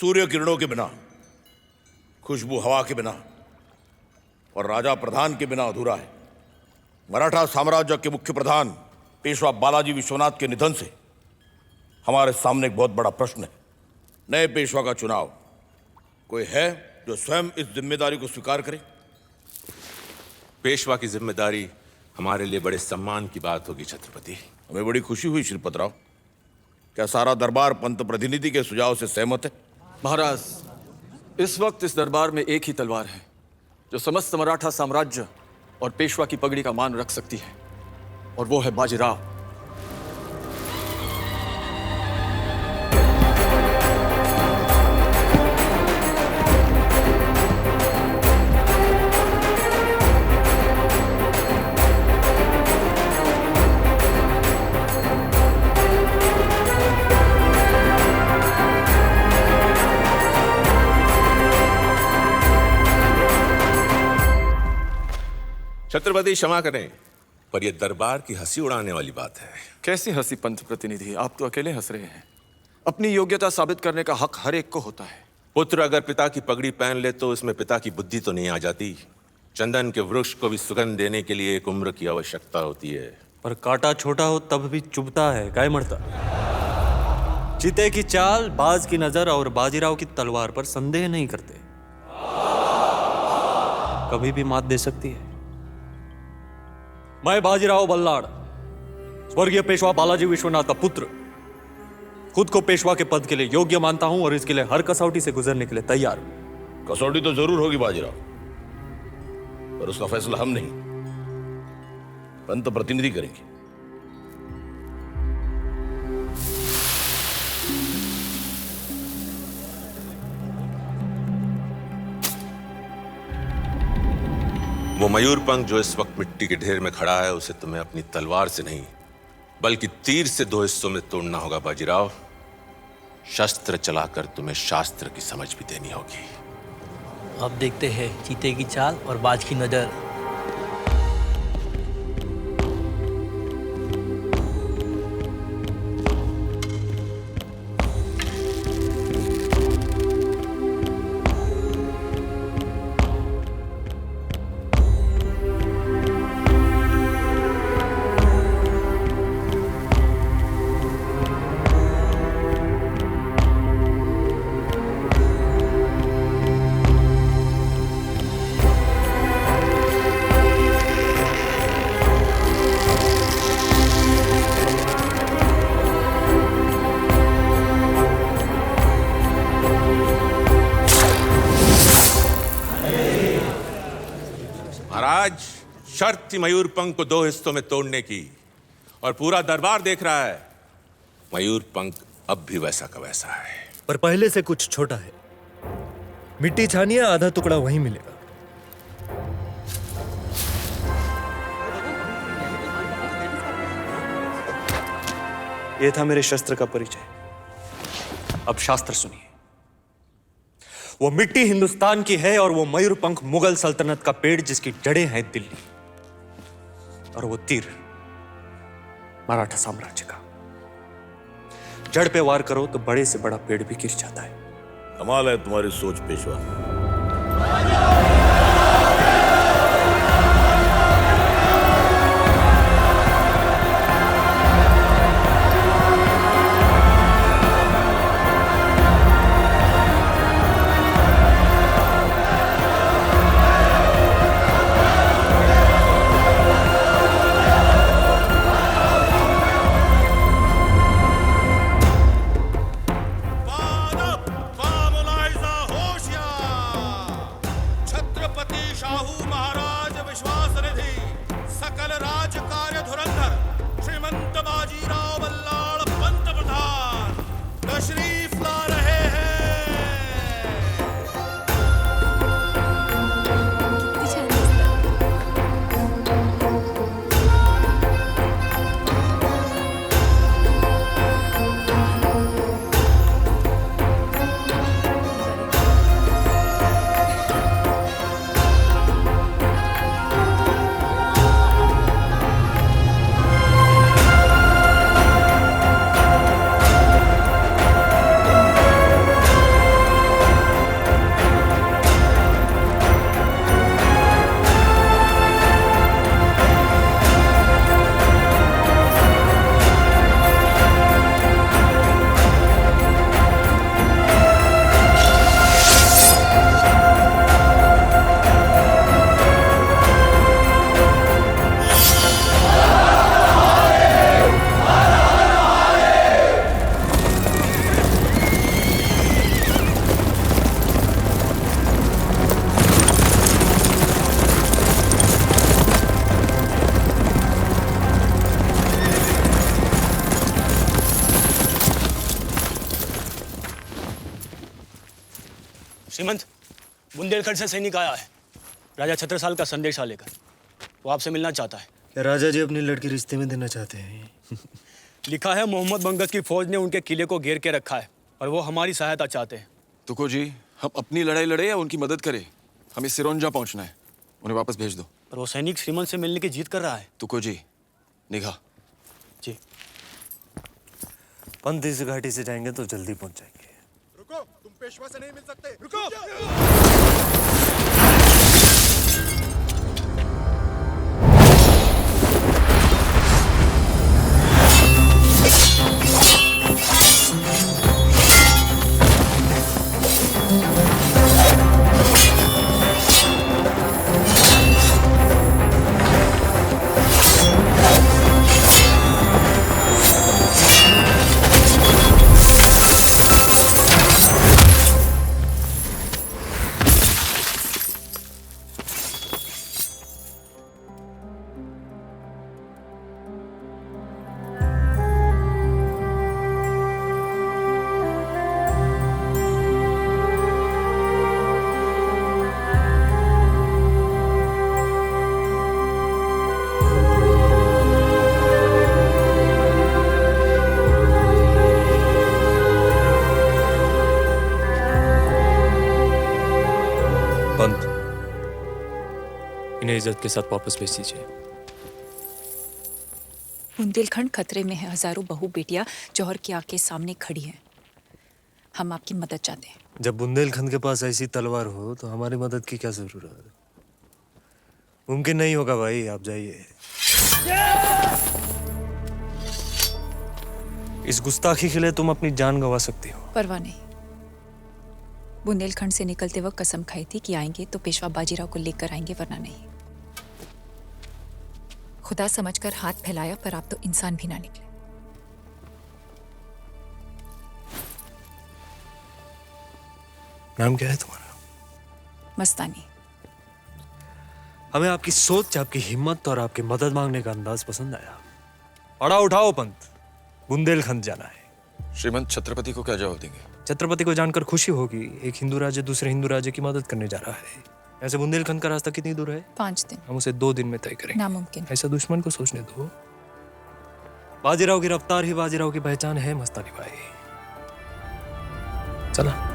सूर्य किरणों के बिना, खुशबू हवा के बिना और राजा प्रधान के बिना अधूरा है। मराठा साम्राज्य के मुख्य प्रधान पेशवा बालाजी विश्वनाथ के निधन से हमारे सामने एक बहुत बड़ा प्रश्न है। नए पेशवा का चुनाव। कोई है जो स्वयं इस जिम्मेदारी को स्वीकार करे? पेशवा की जिम्मेदारी हमारे लिए बड़े सम्मान की बात होगी छत्रपति। हमें बड़ी खुशी हुई श्रीपत राव। क्या सारा दरबार पंत प्रतिनिधि के सुझाव से सहमत है? महाराज, इस वक्त इस दरबार में एक ही तलवार है जो समस्त मराठा साम्राज्य और पेशवा की पगड़ी का मान रख सकती है, और वो है बाजीराव। छत्रपति क्षमा करें, पर यह दरबार की हंसी उड़ाने वाली बात है। कैसी हंसी पंत प्रतिनिधि, आप तो अकेले हंस रहे हैं। अपनी योग्यता साबित करने का हक हर एक को होता है। पुत्र अगर पिता की पगड़ी पहन ले तो उसमें पिता की बुद्धि तो नहीं आ जाती। चंदन के वृक्ष को भी सुगंध देने के लिए एक उम्र की आवश्यकता होती है। पर कांटा छोटा हो तब भी चुभता है, काय मरता। चीते की चाल, बाज की नजर और बाजीराव की तलवार पर संदेह नहीं करते। कभी भी मात दे सकती है। मैं बाजीराव बल्लाड़, स्वर्गीय पेशवा बालाजी विश्वनाथ का पुत्र, खुद को पेशवा के पद के लिए योग्य मानता हूं और इसके लिए हर कसौटी से गुजरने के लिए तैयार हूं। कसौटी तो जरूर होगी बाजीराव, पर उसका फैसला हम नहीं, पंत प्रतिनिधि करेंगे। वो मयूरपंख जो इस वक्त मिट्टी के ढेर में खड़ा है, उसे तुम्हें अपनी तलवार से नहीं बल्कि तीर से 2 हिस्सों में तोड़ना होगा बाजीराव। शस्त्र चलाकर तुम्हें शास्त्र की समझ भी देनी होगी। अब देखते हैं चीते की चाल और बाज की नजर। महाराज, शर्त थी मयूरपंख को 2 हिस्सों में तोड़ने की, और पूरा दरबार देख रहा है। मयूरपंख अब भी वैसा का वैसा है, पर पहले से कुछ छोटा है। मिट्टी छानिए, आधा टुकड़ा वहीं मिलेगा। यह था मेरे शस्त्र का परिचय। अब शास्त्र सुनिए। वो मिट्टी हिंदुस्तान की है और वो मयूरपंख मुगल सल्तनत का पेड़ जिसकी जड़ें हैं दिल्ली, और वो तीर मराठा साम्राज्य का। जड़ पे वार करो तो बड़े से बड़ा पेड़ भी गिर जाता है। कमाल है तुम्हारी सोच पेशवा। श्रीमंत, बुंदेलखंड से सैनिक आया है राजा छत्रसाल का संदेशा लेकर। वो आपसे मिलना चाहता है। क्या राजा जी अपनी लड़की रिश्ते में देना चाहते हैं? लिखा है मोहम्मद बंगस की फौज ने उनके किले को घेर के रखा है और वो हमारी सहायता चाहते हैं। तुको जी, हम अपनी लड़ाई लड़े या उनकी मदद करें? हमें सिरोंजा पहुंचना है, उन्हें वापस भेज दो। पर वो सैनिक श्रीमंत से मिलने की जिद कर रहा है। तुको जी, निगाह। जी। पंत इस घाटी से जाएंगे तो जल्दी पहुंच जाएंगे। रुको, तुम पेशवा से नहीं मिल सकते। रुको। पंत, इन्हें इज्जत के साथ वापस भेज दीजिए। बुंदेलखंड खतरे में है। हजारों बहू बेटियां जौहर की आंख के सामने खड़ी हैं। हम आपकी मदद चाहते हैं। जब बुंदेलखंड के पास ऐसी तलवार हो तो हमारी मदद की क्या जरूरत है? मुमकिन नहीं होगा भाई, आप जाइए। इस गुस्ताखी के लिए तुम अपनी जान गंवा सकती हो। परवाह नहीं। बुंदेलखंड से निकलते वक्त कसम खाई थी कि आएंगे तो पेशवा बाजीराव को लेकर आएंगे, वरना नहीं। खुदा समझकर हाथ फैलाया, पर आप तो इंसान भी ना निकले। नाम क्या है तुम्हारा? मस्तानी। हमें आपकी सोच, आपकी हिम्मत और आपकी मदद मांगने का अंदाज पसंद आया। पड़ा उठाओ पंत, बुंदेलखंड जाना है। श्रीमंत, छत्रपति को क्या जवाब देंगे? छत्रपति को जानकर खुशी होगी, एक हिंदू राज्य दूसरे हिंदू राज्य की मदद करने जा रहा है। ऐसे बुंदेलखंड का रास्ता कितनी दूर है? 5 दिन। हम उसे 2 दिन में तय करेंगे। नामुमकिन। ऐसा दुश्मन को सोचने दो। बाजीराव की रफ्तार ही बाजीराव की पहचान है मस्तानी भाई। चला।